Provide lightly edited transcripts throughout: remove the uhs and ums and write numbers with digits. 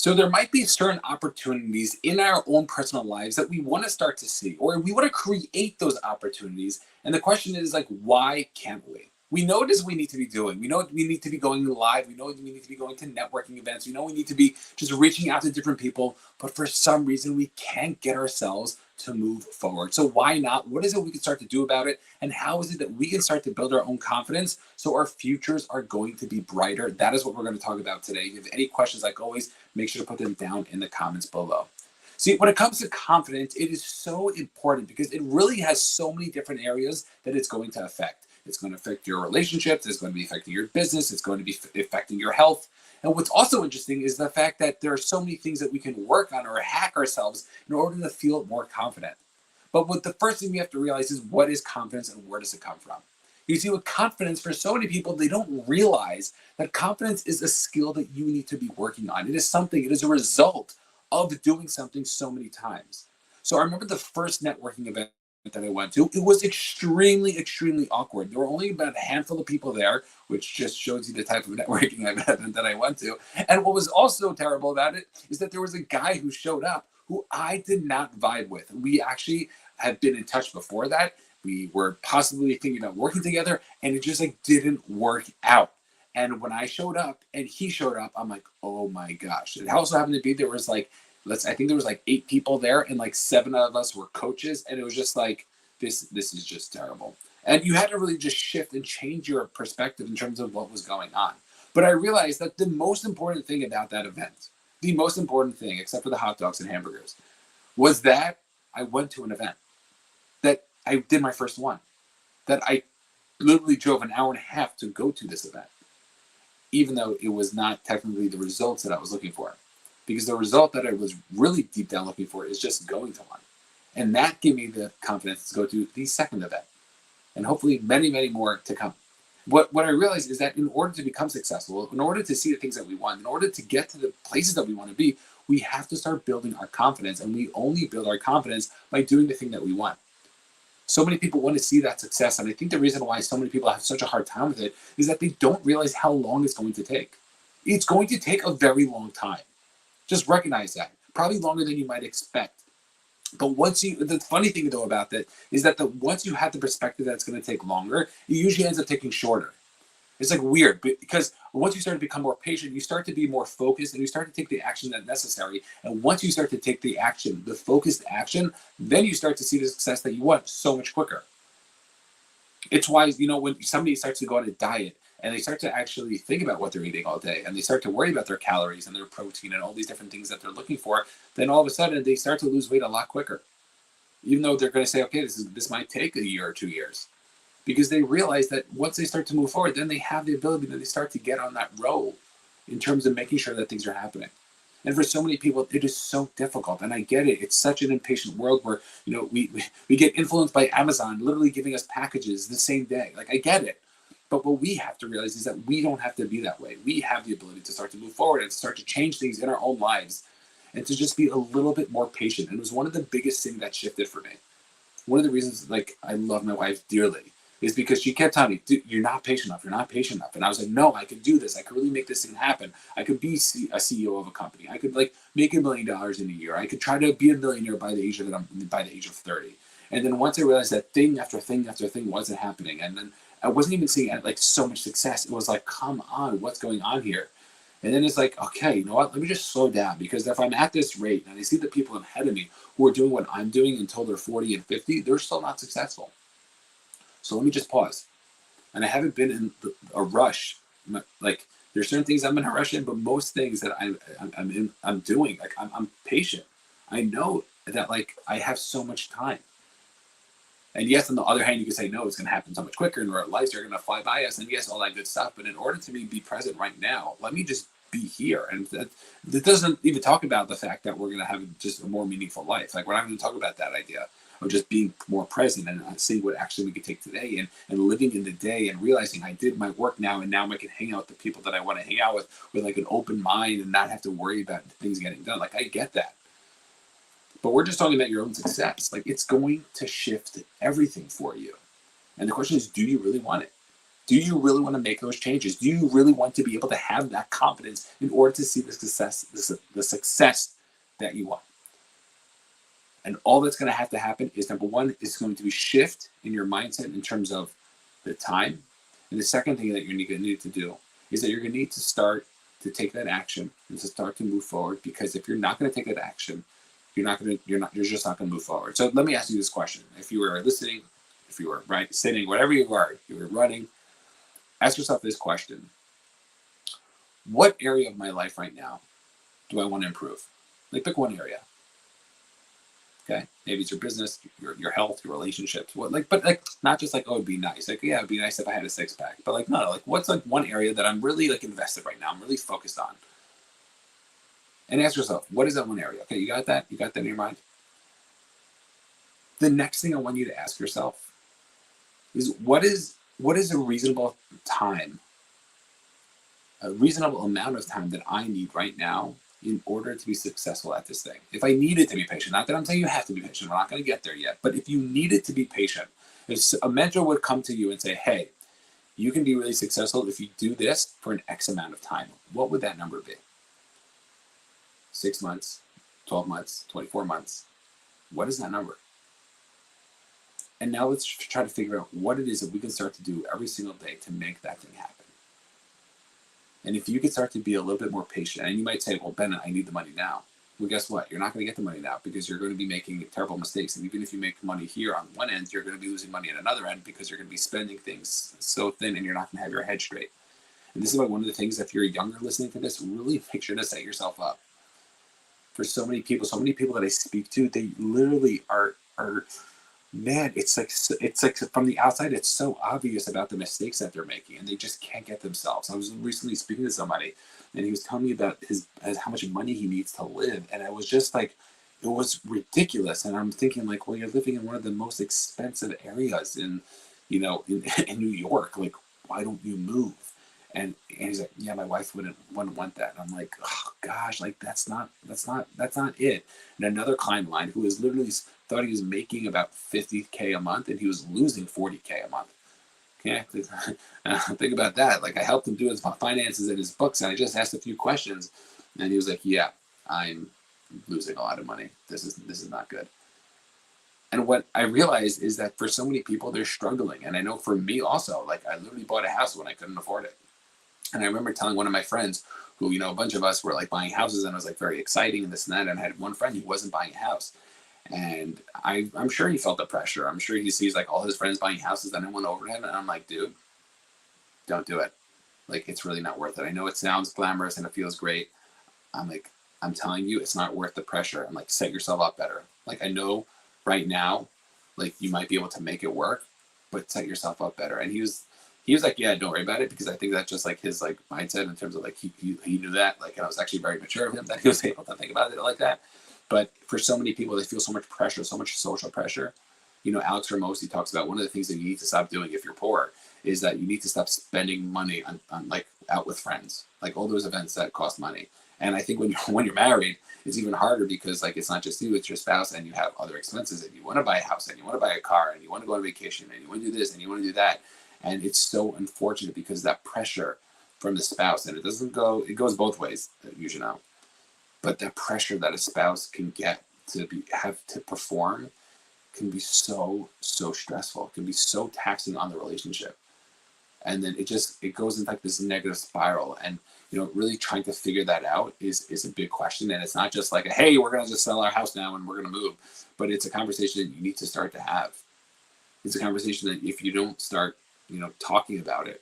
So there might be certain opportunities in our own personal lives that we want to start to see, or we want to create those opportunities. And the question is like, why can't we? We know what it is we need to be doing. We know we need to be going live. We know we need to be going to networking events. We know we need to be just reaching out to different people. But for some reason, we can't get ourselves to move forward. So why not? What is it we can start to do about it? And how is it that we can start to build our own confidence so our futures are going to be brighter? That is what we're going to talk about today. If you have any questions, like always, make sure to put them down in the comments below. See, when it comes to confidence, it is so important because it really has so many different areas that it's going to affect. It's going to affect your relationships. It's going to be affecting your business. It's going to be affecting your health. And what's also interesting is the fact that there are so many things that we can work on or hack ourselves in order to feel more confident. But what the first thing we have to realize is, what is confidence and where does it come from? You see, with confidence, for so many people, they don't realize that confidence is a skill that you need to be working on. It is a result of doing something so many times. So I remember the first networking event that I went to. It was extremely, extremely awkward. There were only about a handful of people there, which just shows you the type of networking event that I went to. And what was also terrible about it is that there was a guy who showed up who I did not vibe with. We actually had been in touch before that. We were possibly thinking about working together, and it just like didn't work out. And when I showed up and he showed up, I'm like, oh my gosh. It also happened to be there was like, I think there was like 8 people there, and like 7 of us were coaches, and it was just like, this is just terrible. And you had to really just shift and change your perspective in terms of what was going on. But I realized that the most important thing about that event, the most important thing, except for the hot dogs and hamburgers, was that I went to an event, that I did my first one, that I literally drove an hour and a half to go to this event, even though it was not technically the results that I was looking for. Because the result that I was really deep down looking for is just going to one. And that gave me the confidence to go to the second event, and hopefully many, many more to come. What I realized is that in order to become successful, in order to see the things that we want, in order to get to the places that we want to be, we have to start building our confidence. And we only build our confidence by doing the thing that we want. So many people want to see that success. And I think the reason why so many people have such a hard time with it is that they don't realize how long it's going to take. It's going to take a very long time. Just recognize that. Probably longer than you might expect. But the funny thing though about that is that once you have the perspective that it's going to take longer, it usually ends up taking shorter. It's like weird, because once you start to become more patient, you start to be more focused, and you start to take the action that's necessary. And once you start to take the action, the focused action, then you start to see the success that you want so much quicker. It's why, when somebody starts to go on a diet and they start to actually think about what they're eating all day, and they start to worry about their calories and their protein and all these different things that they're looking for, then all of a sudden they start to lose weight a lot quicker. Even though they're going to say, okay, this might take a year or 2 years. Because they realize that once they start to move forward, then they have the ability, that they start to get on that roll in terms of making sure that things are happening. And for so many people, it is so difficult. And I get it. It's such an impatient world where, we get influenced by Amazon literally giving us packages the same day. Like, I get it. But what we have to realize is that we don't have to be that way. We have the ability to start to move forward and start to change things in our own lives, and to just be a little bit more patient. And it was one of the biggest things that shifted for me. One of the reasons, I love my wife dearly, is because she kept telling me, dude, you're not patient enough. You're not patient enough. And I was like, no, I could do this. I could really make this thing happen. I could be a CEO of a company. I could make $1 million in a year. I could try to be a millionaire by the age of 30. And then once I realized that thing after thing after thing wasn't happening, and then I wasn't even seeing so much success. It was like, come on, what's going on here? And then it's like, okay, you know what? Let me just slow down, because if I'm at this rate and I see the people ahead of me who are doing what I'm doing until they're 40 and 50, they're still not successful. So let me just pause. And I haven't been in a rush. Like, there's certain things I'm in a rush in, but most things that I'm doing, I'm patient. I know that I have so much time. And yes, on the other hand, you can say, no, it's going to happen so much quicker, and our lives are going to fly by us, and yes, all that good stuff. But in order to be present right now, let me just be here. And that doesn't even talk about the fact that we're going to have just a more meaningful life. We're not going to talk about that idea of just being more present and seeing what actually we can take today, and living in the day, and realizing I did my work now, and now I can hang out with the people that I want to hang out with an open mind, and not have to worry about things getting done. I get that. But we're just talking about your own success. It's going to shift everything for you. And the question is, do you really want it? Do you really want to make those changes? Do you really want to be able to have that confidence in order to see the success that you want? And all that's going to have to happen is, number one, is going to be shift in your mindset in terms of the time. And the second thing that you're going to need to do is that you're going to need to start to take that action and to start to move forward. Because if you're not going to take that action, you're just not going to move forward. So let me ask you this question: if you were listening, if you were sitting, whatever you were running, ask yourself this question: what area of my life right now do I want to improve? Like, pick one area. Okay, maybe it's your business, your health, your relationships. But not just like, oh, it'd be nice. Like, yeah, it'd be nice if I had a 6-pack. But like, no, like, what's like one area that I'm really like invested right now? I'm really focused on. And ask yourself, what is that one area? Okay, you got that? You got that in your mind? The next thing I want you to ask yourself is, what is a reasonable time, a reasonable amount of time that I need right now in order to be successful at this thing? If I needed to be patient, not that I'm saying you have to be patient, we're not going to get there yet, but if you needed to be patient, if a mentor would come to you and say, hey, you can be really successful if you do this for an X amount of time, what would that number be? 6 months, 12 months, 24 months? What is that number? And now let's try to figure out what it is that we can start to do every single day to make that thing happen. And if you could start to be a little bit more patient, and you might say, well, Ben, I need the money now. Well, guess what? You're not going to get the money now, because you're going to be making terrible mistakes. And even if you make money here on one end, you're going to be losing money on another end, because you're going to be spending things so thin and you're not going to have your head straight. And this is why one of the things, if you're younger listening to this, really make sure to set yourself up. For so many people that I speak to, they literally are man, it's like from the outside, it's so obvious about the mistakes that they're making, and they just can't get themselves. I was recently speaking to somebody, and he was telling me about how much money he needs to live, and I was just like, it was ridiculous. And I'm thinking, like, well, you're living in one of the most expensive areas in New York. Like, why don't you move? And he's like, yeah, my wife wouldn't want that. And I'm like, oh gosh, like that's not it. And another client of mine who was literally thought he was making about $50K a month, and he was losing $40K a month. Okay, think about that. Like, I helped him do his finances and his books, and I just asked a few questions, and he was like, yeah, I'm losing a lot of money. This is not good. And what I realized is that for so many people, they're struggling. And I know for me also, like, I literally bought a house when I couldn't afford it. And I remember telling one of my friends who, a bunch of us were like buying houses, and it was like very exciting and this and that. And I had one friend who wasn't buying a house. And I'm sure he felt the pressure. I'm sure he sees like all his friends buying houses, and I went over to him and I'm like, dude, don't do it. Like, it's really not worth it. I know it sounds glamorous and it feels great. I'm like, I'm telling you, it's not worth the pressure. I'm like, set yourself up better. Like, I know right now, like, you might be able to make it work, but set yourself up better. And he was like, yeah, don't worry about it, because I think that's just like his like mindset in terms of like he knew that, like, and I was actually very mature of him that he was able to think about it like that. But for so many people, they feel so much pressure, so much social pressure. Alex Ramosi talks about one of the things that you need to stop doing if you're poor is that you need to stop spending money on like out with friends, like all those events that cost money. And I think when you're married, it's even harder, because like, it's not just you, it's your spouse, and you have other expenses, and you want to buy a house, and you want to buy a car, and you want to go on vacation, and you want to do this, and you want to do that. And it's so unfortunate, because that pressure from the spouse, and it goes both ways, you should know. But that pressure that a spouse can get to have to perform can be so stressful. It can be so taxing on the relationship. And then it goes into like this negative spiral. And really trying to figure that out is a big question. And it's not just like, hey, we're gonna just sell our house now and we're gonna move. But it's a conversation that you need to start to have. It's a conversation that if you don't start, talking about it,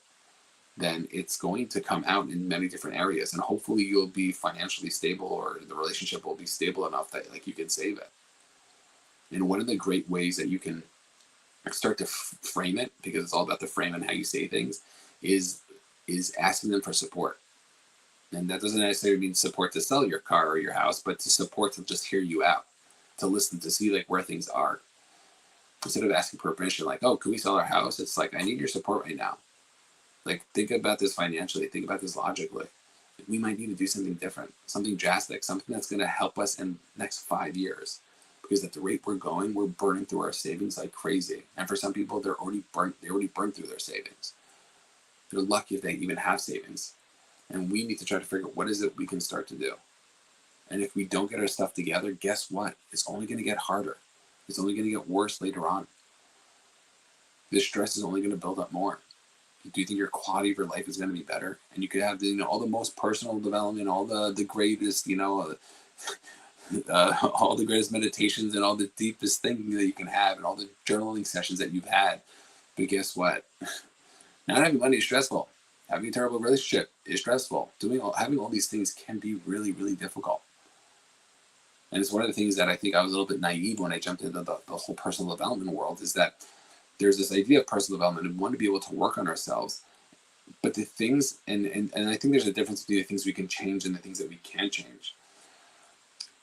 then it's going to come out in many different areas. And hopefully you'll be financially stable, or the relationship will be stable enough that like you can save it. And one of the great ways that you can start to frame it, because it's all about the frame and how you say things, is asking them for support. And that doesn't necessarily mean support to sell your car or your house, but to support to just hear you out, to listen, to see like where things are. Instead of asking for permission, like, oh, can we sell our house? It's like, I need your support right now. Like, think about this financially, think about this logically. We might need to do something different, something drastic, something that's going to help us in the next 5 years. Because at the rate we're going, we're burning through our savings like crazy. And for some people, they already burned through their savings. They're lucky if they even have savings. And we need to try to figure out what is it we can start to do. And if we don't get our stuff together, guess what? It's only going to get harder. It's only going to get worse later on. The stress is only going to build up more. Do you think your quality of your life is going to be better? And you could have all the most personal development, all the greatest, all the greatest meditations and all the deepest thinking that you can have and all the journaling sessions that you've had. But guess what? Not having money is stressful. Having a terrible relationship is stressful. Having all these things can be really, really difficult. And it's one of the things that I think I was a little bit naive when I jumped into the whole personal development world, is that there's this idea of personal development and we want to be able to work on ourselves. But the things, and I think there's a difference between the things we can change and the things that we can't change.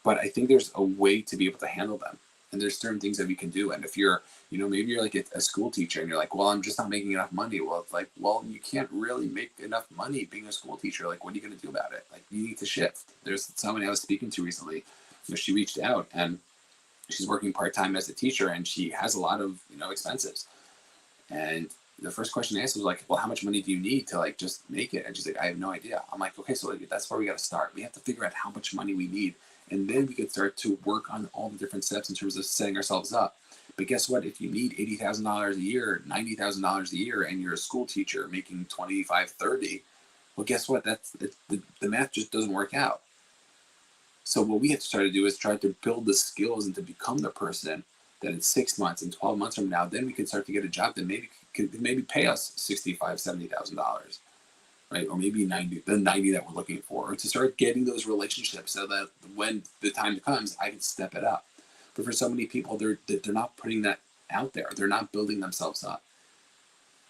But I think there's a way to be able to handle them. And there's certain things that we can do. And if you're, maybe you're like a school teacher and you're like, well, I'm just not making enough money. Well, it's like, well, you can't really make enough money being a school teacher. Like, what are you going to do about it? Like, you need to shift. There's someone I was speaking to recently, she reached out and she's working part-time as a teacher and she has a lot of, expenses. And the first question I asked was like, well, how much money do you need to like just make it? And she's like, I have no idea. I'm like, okay, so that's where we got to start. We have to figure out how much money we need. And then we can start to work on all the different steps in terms of setting ourselves up. But guess what? If you need $80,000 a year, $90,000 a year, and you're a school teacher making 25, 30, well, guess what? That's the math just doesn't work out. So what we have to try to do is try to build the skills and to become the person that in 6 months and 12 months from now, then we can start to get a job that maybe pay us $65,000, $70,000. Right? Or maybe the 90 that we're looking for, or to start getting those relationships so that when the time comes, I can step it up. But for so many people, they're not putting that out there. They're not building themselves up.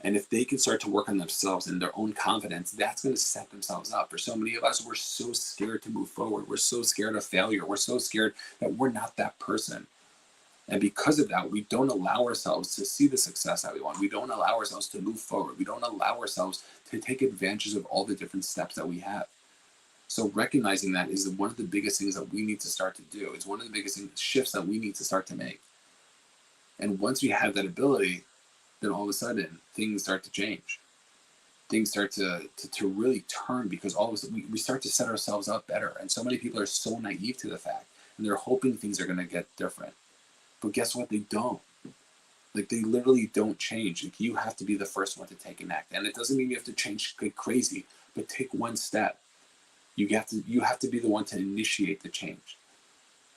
And if they can start to work on themselves and their own confidence, that's going to set themselves up. For so many of us, we're so scared to move forward. We're so scared of failure. We're so scared that we're not that person. And because of that, we don't allow ourselves to see the success that we want. We don't allow ourselves to move forward. We don't allow ourselves to take advantage of all the different steps that we have. So recognizing that is one of the biggest things that we need to start to do. It's one of the biggest shifts that we need to start to make. And once we have that ability, then all of a sudden things start to change. Things start to really turn, because all of a sudden we start to set ourselves up better. And so many people are so naive to the fact, and they're hoping things are going to get different. But guess what? They don't. Like, they literally don't change. Like, you have to be the first one to take an act. And it doesn't mean you have to change crazy, but take one step. You have to be the one to initiate the change.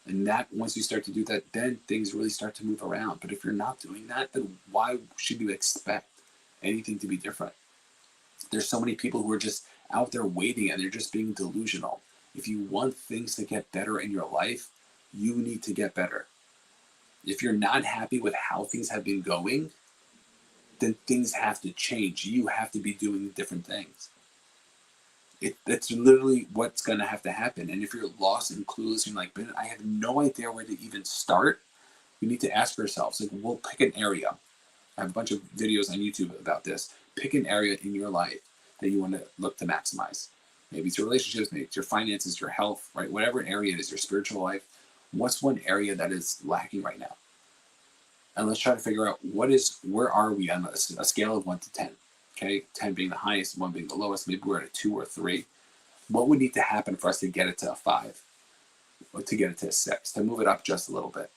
And that, once you start to do that, then things really start to move around. But if you're not doing that, then why should you expect anything to be different? There's so many people who are just out there waiting, and they're just being delusional. If you want things to get better in your life, you need to get better. If you're not happy with how things have been going, then things have to change. You have to be doing different things. That's literally what's going to have to happen. And if you're lost and clueless, you're like, I have no idea where to even start, you need to ask yourself. Like, we'll pick an area. I have a bunch of videos on YouTube about this. Pick an area in your life that you want to look to maximize. Maybe it's your relationships, maybe it's your finances, your health, right? Whatever area it is, your spiritual life. What's one area that is lacking right now? And let's try to figure out where are we on a scale of 1 to 10? Okay, 10 being the highest, 1 being the lowest. Maybe we're at a 2 or 3. What would need to happen for us to get it to a 5, or to get it to a 6, to move it up just a little bit?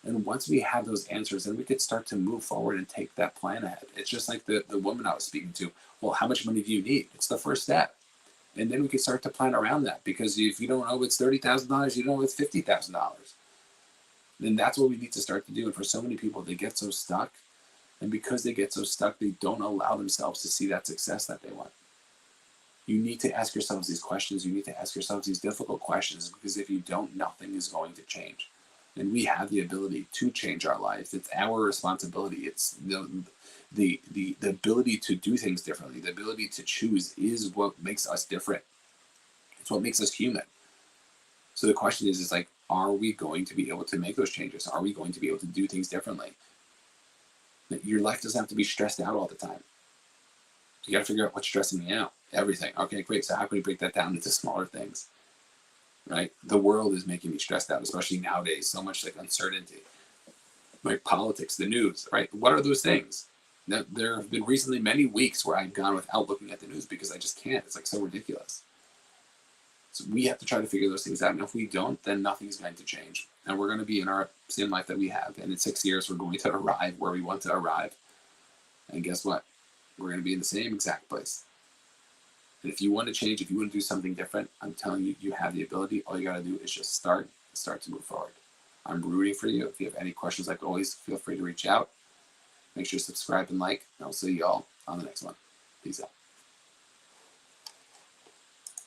And once we have those answers, then we could start to move forward and take that plan ahead. It's just like the woman I was speaking to. Well, how much money do you need? It's the first step. And then we can start to plan around that, because if you don't know it's $30,000, you don't know it's $50,000. Then that's what we need to start to do. And for so many people, they get so stuck. And because they get so stuck, they don't allow themselves to see that success that they want. You need to ask yourselves these questions. You need to ask yourselves these difficult questions, because if you don't, nothing is going to change. And we have the ability to change our lives. It's our responsibility. It's the ability to do things differently. The ability to choose is what makes us different. It's what makes us human. So the question is like, are we going to be able to make those changes? Are we going to be able to do things differently? Your life doesn't have to be stressed out all the time. You got to figure out what's stressing me out. Everything. Okay, great. So how can we break that down into smaller things? Right? The world is making me stressed out, especially nowadays. So much like uncertainty. Like politics, the news, right? What are those things? There have been recently many weeks where I've gone without looking at the news because I just can't. It's like so ridiculous. So we have to try to figure those things out. And if we don't, then nothing's going to change. And we're going to be in our same life that we have. And in 6 years, we're going to arrive where we want to arrive. And guess what? We're going to be in the same exact place. And if you want to change, if you want to do something different, I'm telling you, you have the ability. All you got to do is just start to move forward. I'm rooting for you. If you have any questions, like always, feel free to reach out. Make sure to subscribe and like. And I'll see you all on the next one. Peace out.